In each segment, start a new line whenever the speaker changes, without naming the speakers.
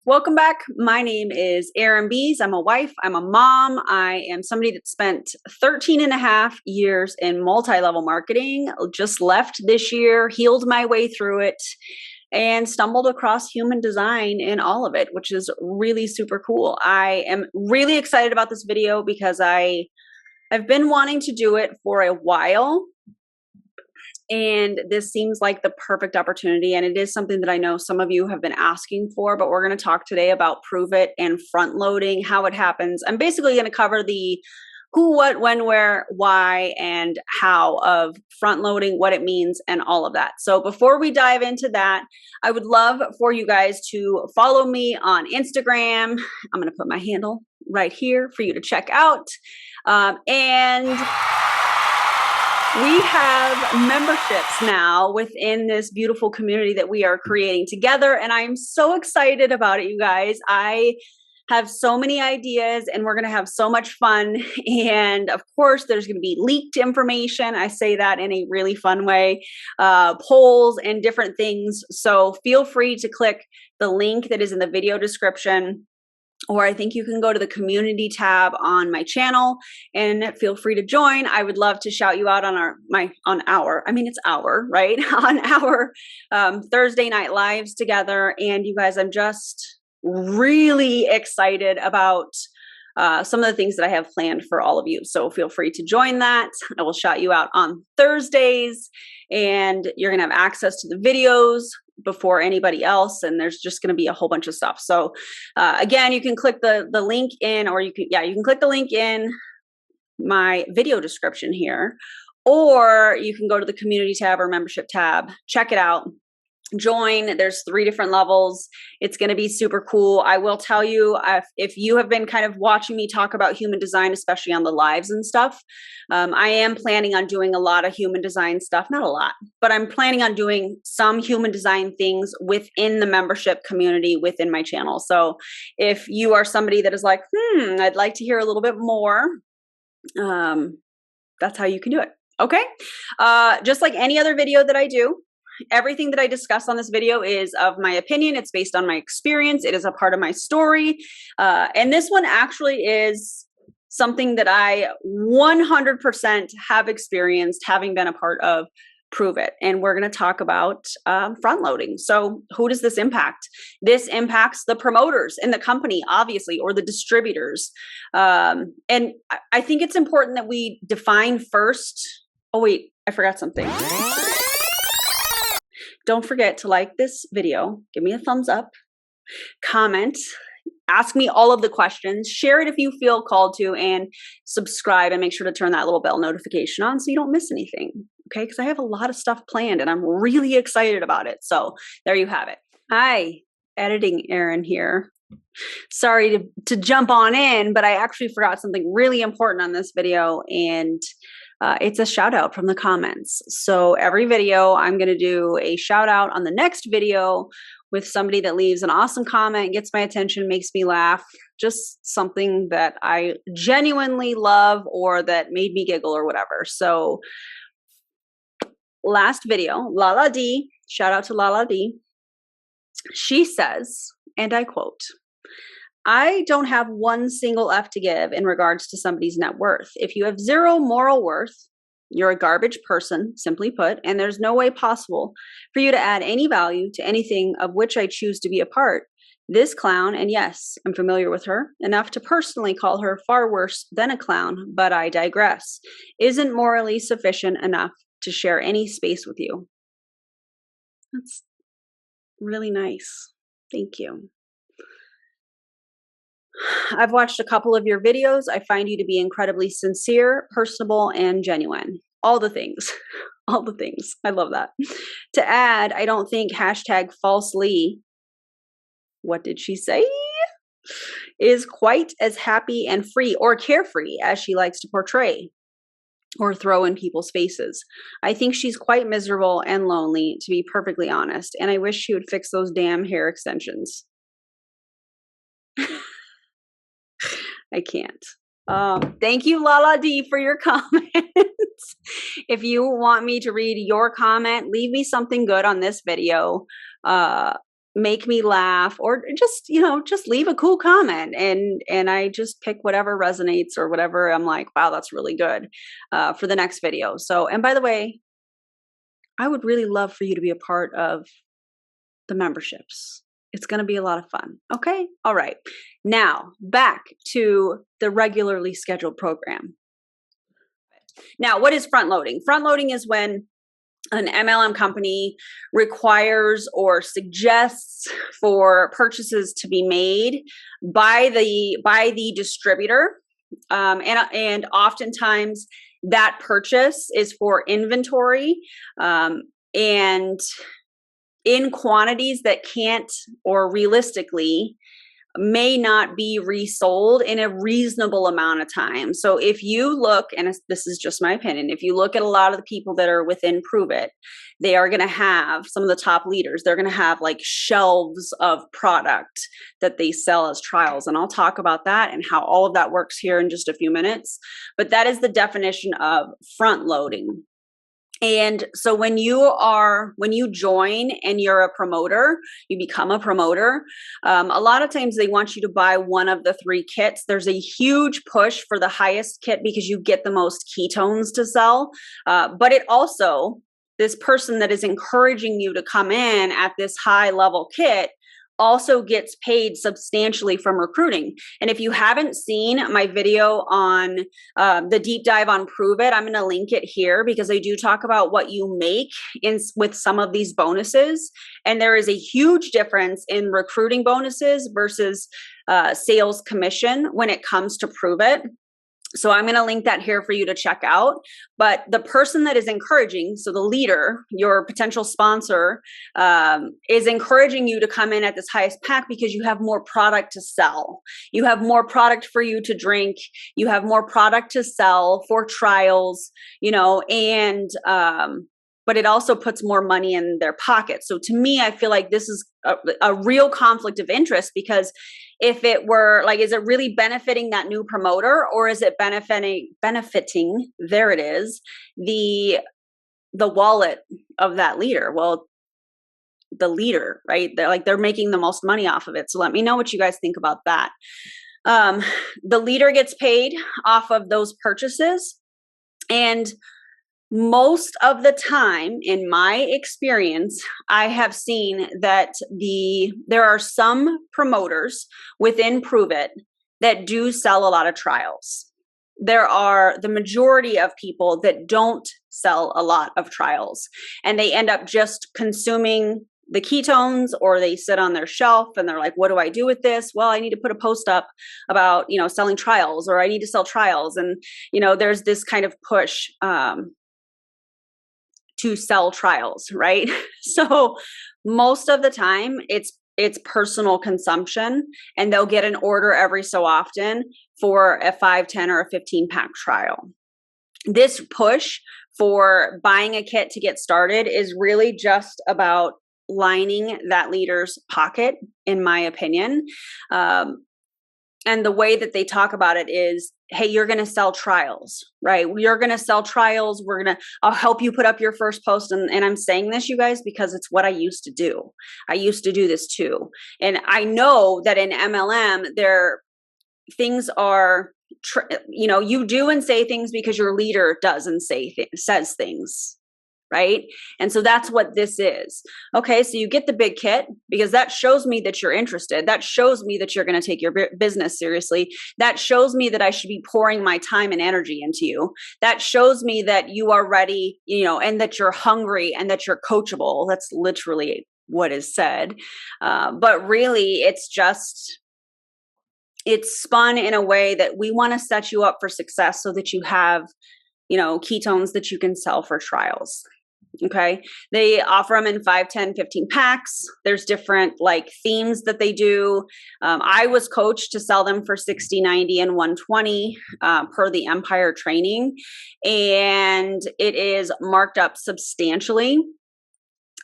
Welcome back. My name is Erin Bees. I'm a wife. I'm a mom. I am somebody that spent 13 and a half years in multi-level marketing, just left this year, healed my way through it, and stumbled across human design in all of it, which is really super cool. I am really excited about this video because I've been wanting to do it for a while. And this seems like the perfect opportunity. And it is something that I know some of you have been asking for, but we're going to talk today about Pruvit and front loading, how it happens. I'm basically going to cover the who, what, when, where, why, and how of front loading, what it means, and all of that. So before we dive into that, I would love for you guys to follow me on Instagram. I'm going to put my handle right here for you to check out. And we have memberships now within this beautiful community that we are creating together. And I'm so excited about it, you guys. I have so many ideas and we're going to have so much fun. And of course, there's going to be leaked information. I say that in a really fun way, polls and different things. So feel free to click the link that is in the video description. Or I think you can go to the community tab on my channel and feel free to join. I would love to shout you out on our Thursday night lives together. And you guys, I'm just really excited about some of the things that I have planned for all of you. So feel free to join that. I will shout you out on Thursdays and you're going to have access to the videos before anybody else, and there's just going to be a whole bunch of stuff. So again, you can click the link in, or you can click the link in my video description here, or you can go to the community tab or membership tab, check it out, join. There's 3 different levels. It's going to be super cool. I will tell you, if you have been kind of watching me talk about human design, especially on the lives and stuff, I am planning on doing a lot of human design stuff, not a lot, but I'm planning on doing some human design things within the membership community within my channel. So if you are somebody that is like, I'd like to hear a little bit more, that's how you can do it. Okay. Just like any other video that I do, everything that I discuss on this video is of my opinion. It's based on my experience. It is a part of my story. And this one actually is something that I 100% have experienced having been a part of Pruvit. And we're going to talk about front loading. So who does this impact? This impacts the promoters in the company, obviously, or the distributors. And I think it's important that we define first. Oh, wait, I forgot something. Don't forget to like this video, give me a thumbs up, comment, ask me all of the questions, share it if you feel called to, and subscribe, and make sure to turn that little bell notification on so you don't miss anything, okay? Because I have a lot of stuff planned and I'm really excited about it. So there you have it. Hi, editing Erin here. Sorry to jump on in, but I actually forgot something really important on this video, and it's a shout out from the comments. So every video, I'm going to do a shout out on the next video with somebody that leaves an awesome comment, gets my attention, makes me laugh, just something that I genuinely love or that made me giggle or whatever. So last video, Lala D, shout out to Lala D. She says, and I quote, "I don't have one single F to give in regards to somebody's net worth. If you have 0 moral worth, you're a garbage person, simply put, and there's no way possible for you to add any value to anything of which I choose to be a part. This clown," and yes, I'm familiar with her, enough to personally call her far worse than a clown, but I digress, "isn't morally sufficient enough to share any space with you." That's really nice. Thank you. I've watched a couple of your videos. I find you to be incredibly sincere, personable, and genuine. All the things. All the things. I love that. To add, I don't think #falsely, what did she say? Is quite as happy and free or carefree as she likes to portray. or throw in people's faces. I think she's quite miserable and lonely, to be perfectly honest, and I wish she would fix those damn hair extensions. I can't. Thank you, Lala D, for your comments. If you want me to read your comment, leave me something good on this video. Make me laugh, or just, just leave a cool comment, and I just pick whatever resonates or whatever I'm like, wow, that's really good, for the next video. So, and by the way, I would really love for you to be a part of the memberships. It's going to be a lot of fun. Okay. All right. Now back to the regularly scheduled program. Now, what is front loading? Front loading is when an MLM company requires or suggests for purchases to be made by the distributor, and oftentimes that purchase is for inventory, and in quantities that can't, or realistically may not be resold in a reasonable amount of time. So if you look, and this is just my opinion, if you look at a lot of the people that are within Pruvit, they are going to have, some of the top leaders, they're going to have like shelves of product that they sell as trials. And I'll talk about that and how all of that works here in just a few minutes. But that is the definition of front loading. And so when you join and you're a promoter, you become a promoter, a lot of times they want you to buy one of the 3 kits. There's a huge push for the highest kit because you get the most ketones to sell. But it also, this person that is encouraging you to come in at this high level kit also gets paid substantially from recruiting. And if you haven't seen my video on the deep dive on Pruvit, I'm going to link it here because I do talk about what you make with some of these bonuses. And there is a huge difference in recruiting bonuses versus sales commission when it comes to Pruvit. So I'm going to link that here for you to check out. But the person that is encouraging, so the leader, your potential sponsor, is encouraging you to come in at this highest pack because you have more product to sell. You have more product for you to drink. You have more product to sell for trials, and but it also puts more money in their pocket. So to me, I feel like this is a real conflict of interest, because if it were like, is it really benefiting that new promoter, or is it benefiting, there it is, the wallet of that leader? Well, the leader, right? They're making the most money off of it. So let me know what you guys think about that. The leader gets paid off of those purchases, and most of the time, in my experience, I have seen that there are some promoters within Pruvit that do sell a lot of trials. There are the majority of people that don't sell a lot of trials, and they end up just consuming the ketones, or they sit on their shelf and they're like, what do I do with this? Well, I need to put a post up about, selling trials, or I need to sell trials. And, there's this kind of push, to sell trials, right? So most of the time it's personal consumption, and they'll get an order every so often for a 5, 10, or a 15 pack trial. This push for buying a kit to get started is really just about lining that leader's pocket, in my opinion. And the way that they talk about it is, hey, you're going to sell trials, right? You're going to sell trials. I'll help you put up your first post. And I'm saying this, you guys, because it's what I used to do. I used to do this too. And I know that in MLM, things are, you do and say things because your leader does and says things. Right? And so that's what this is. Okay. So you get the big kit because that shows me that you're interested. That shows me that you're going to take your business seriously. That shows me that I should be pouring my time and energy into you. That shows me that you are ready, and that you're hungry and that you're coachable. That's literally what is said. But really it's spun in a way that we want to set you up for success so that you have, ketones that you can sell for trials. Okay. They offer them in 5, 10, 15 packs. There's different like themes that they do. I was coached to sell them for 60, 90, and 120 per the Empire training. And it is marked up substantially.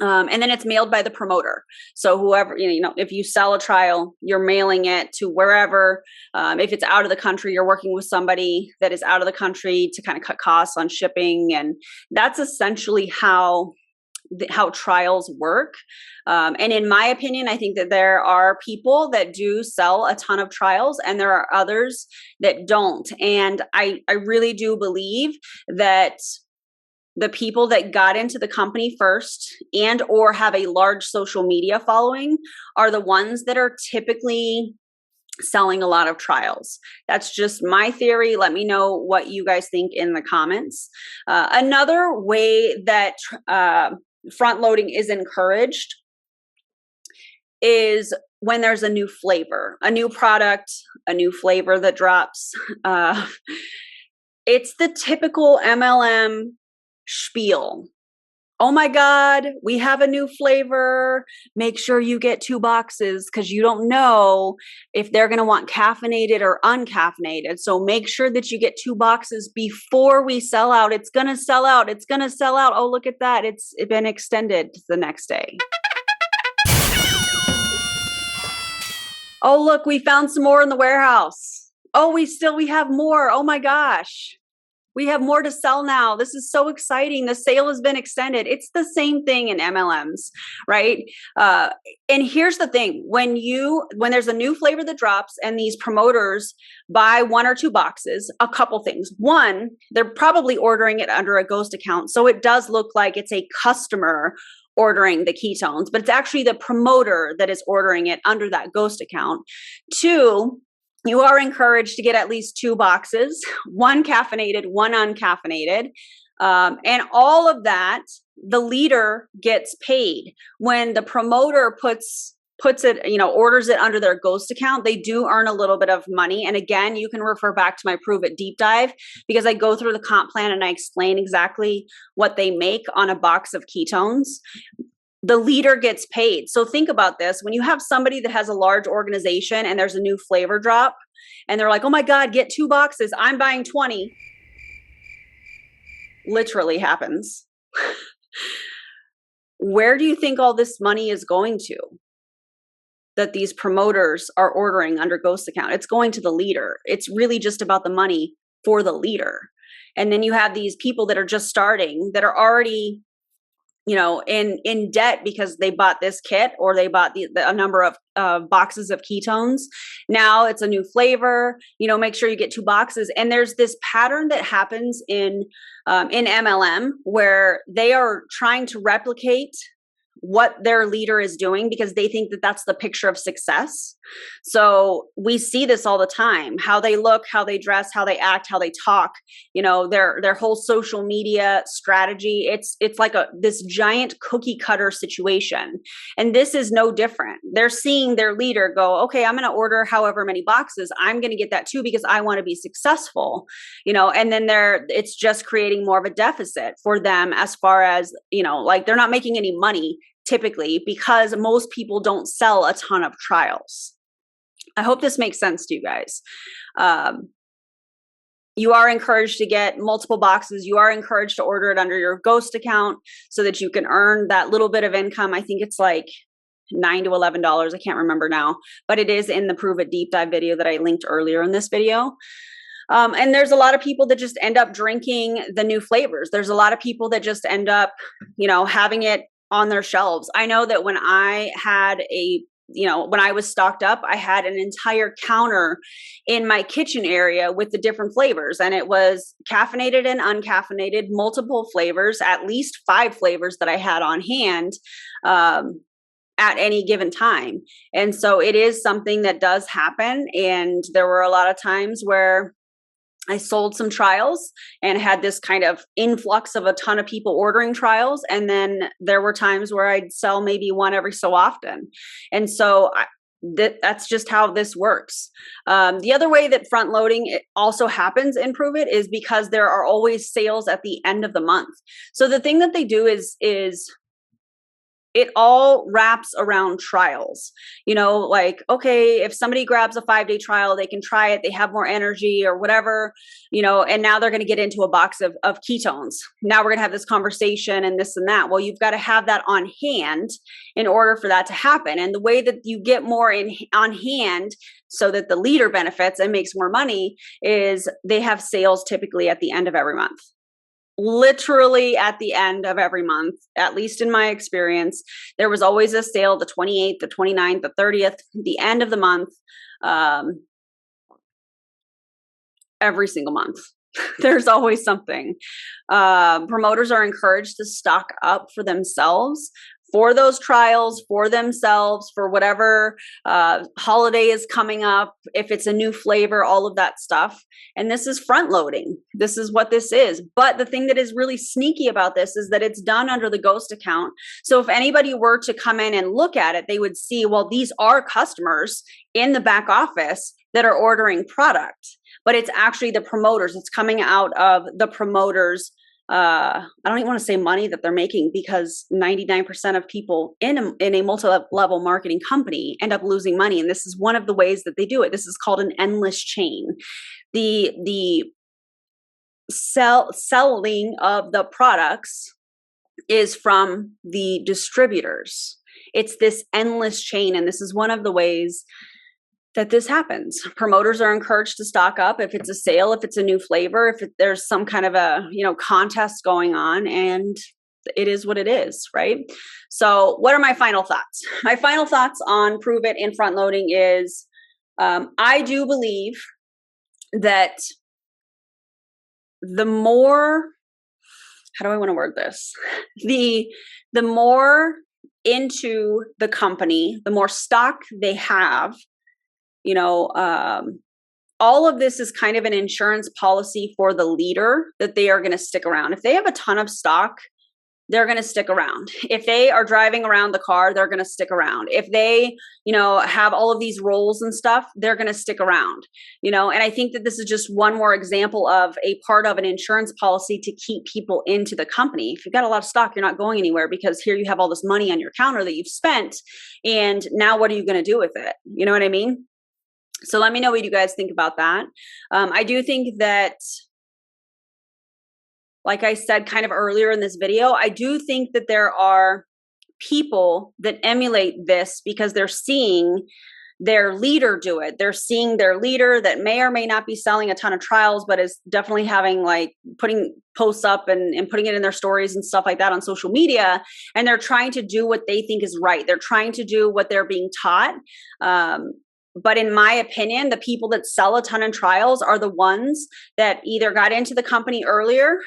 And then it's mailed by the promoter. So whoever, if you sell a trial, you're mailing it to wherever. If it's out of the country, you're working with somebody that is out of the country to kind of cut costs on shipping. And that's essentially how trials work. And in my opinion, I think that there are people that do sell a ton of trials and there are others that don't. And I really do believe that the people that got into the company first and or have a large social media following are the ones that are typically selling a lot of trials. That's just my theory. Let me know what you guys think in the comments. Another way that front loading is encouraged is when there's a new flavor, a new product, a new flavor that drops. It's the typical MLM spiel. Oh my God, we have a new flavor. Make sure you get 2 boxes because you don't know if they're going to want caffeinated or uncaffeinated. So make sure that you get 2 boxes before we sell out. It's going to sell out. It's going to sell out. Oh, look at that. It's been extended to the next day. Oh, look, we found some more in the warehouse. Oh, we have more. Oh my gosh. We have more to sell now. This is so exciting. The sale has been extended. It's the same thing in MLMs, right? And here's the thing. When there's a new flavor that drops and these promoters buy 1 or 2 boxes, a couple things. One, they're probably ordering it under a ghost account. So it does look like it's a customer ordering the ketones, but it's actually the promoter that is ordering it under that ghost account. 2, you are encouraged to get at least 2 boxes, 1 caffeinated, 1 uncaffeinated. And all of that, the leader gets paid. When the promoter puts it, orders it under their ghost account, they do earn a little bit of money. And again, you can refer back to my Pruvit deep dive because I go through the comp plan and I explain exactly what they make on a box of ketones. The leader gets paid. So think about this. When you have somebody that has a large organization and there's a new flavor drop and they're like, oh my God, get 2 boxes. I'm buying 20. Literally happens. Where do you think all this money is going to? That these promoters are ordering under ghost account. It's going to the leader. It's really just about the money for the leader. And then you have these people that are just starting that are already in debt because they bought this kit or they bought a number of boxes of ketones. Now it's a new flavor, make sure you get 2 boxes. And there's this pattern that happens in MLM where they are trying to replicate what their leader is doing because they think that that's the picture of success. So we see this all the time, how they look, how they dress, how they act, how they talk, their whole social media strategy. It's like this giant cookie cutter situation. And this is no different. They're seeing their leader go, okay, I'm going to order however many boxes. I'm going to get that too because I want to be successful, and then it's just creating more of a deficit for them as far as, like they're not making any money typically because most people don't sell a ton of trials. I hope this makes sense to you guys. You are encouraged to get multiple boxes. You are encouraged to order it under your ghost account so that you can earn that little bit of income. I think it's like $9 to $11. I can't remember now, but it is in the Pruvit deep dive video that I linked earlier in this video. And there's a lot of people that just end up drinking the new flavors. There's a lot of people that just end up, having it on their shelves. I know that when I had when I was stocked up, I had an entire counter in my kitchen area with the different flavors, and it was caffeinated and uncaffeinated, multiple flavors, at least 5 flavors that I had on hand at any given time. And so it is something that does happen. And there were a lot of times where I sold some trials and had this kind of influx of a ton of people ordering trials. And then there were times where I'd sell maybe 1 every so often. And so That's just how this works. The other way that front loading also happens in Pruvit is because there are always sales at the end of the month. So the thing that they do is it all wraps around trials. Like, okay, if somebody grabs a 5-day trial, they can try it, they have more energy or whatever, and now they're going to get into a box of ketones. Now we're going to have this conversation and this and that. Well, you've got to have that on hand in order for that to happen. And the way that you get more on hand so that the leader benefits and makes more money is they have sales typically at the end of every month. Literally at the end of every month, at least in my experience, there was always a sale, the 28th, the 29th, the 30th, the end of the month, every single month. There's always something. Promoters are encouraged to stock up for themselves, for those trials, for themselves, for whatever holiday is coming up, if it's a new flavor, all of that stuff. And this is front loading. This is what this is. But the thing that is really sneaky about this is that it's done under the ghost account. So if anybody were to come in and look at it, they would see, well, these are customers in the back office that are ordering product, but it's actually the promoters. It's coming out of the promoters. I don't even want to say money that they're making, because 99% of people in a multi-level marketing company end up losing money. And this is one of the ways that they do it. This is called an endless chain. The selling of the products is from the distributors. It's this endless chain. And this is one of the ways that this happens. Promoters are encouraged to stock up if it's a sale, if it's a new flavor, if there's some kind of a contest going on, and it is what it is, right? So what are my final thoughts? My final thoughts on Pruvit and front loading is I do believe that the more, how do I want to word this? The more into the company, the more stock they have, all of this is kind of an insurance policy for the leader that they are going to stick around. If they have a ton of stock, they're going to stick around. If they are driving around the car, they're going to stick around. If they, have all of these roles and stuff, they're going to stick around, and I think that this is just one more example of a part of an insurance policy to keep people into the company. If you've got a lot of stock, you're not going anywhere, because here you have all this money on your counter that you've spent, and now what are you going to do with it? You know what I mean? So let me know what you guys think about that. I do think that, like I said kind of earlier in this video, I do think that there are people that emulate this because they're seeing their leader do it. They're seeing their leader that may or may not be selling a ton of trials, but is definitely having, putting posts up and putting it in their stories and stuff like that on social media. And they're trying to do what they think is right. They're trying to do what they're being taught. But in my opinion, the people that sell a ton of trials are the ones that either got into the company earlier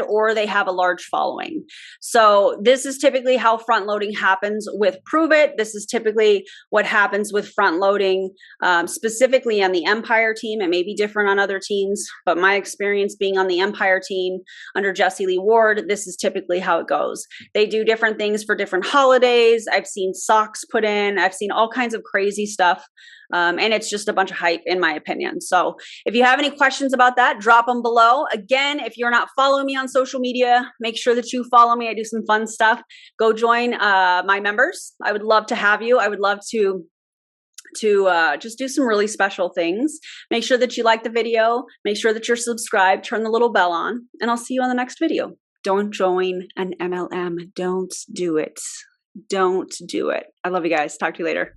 or they have a large following. So this is typically how front loading happens with Pruvit. This is typically what happens with front loading, specifically on the Empire team. It may be different on other teams, but my experience being on the Empire team under Jesse Lee Ward, this is typically how it goes. They do different things for different holidays. I've seen socks put in. I've seen all kinds of crazy stuff. And it's just a bunch of hype, in my opinion. So if you have any questions about that, drop them below. Again, if you're not following me on social media, make sure that you follow me. I do some fun stuff. Go join my members. I would love to have you. I would love to just do some really special things. Make sure that you like the video. Make sure that you're subscribed. Turn the little bell on. And I'll see you on the next video. Don't join an MLM. Don't do it. Don't do it. I love you guys. Talk to you later.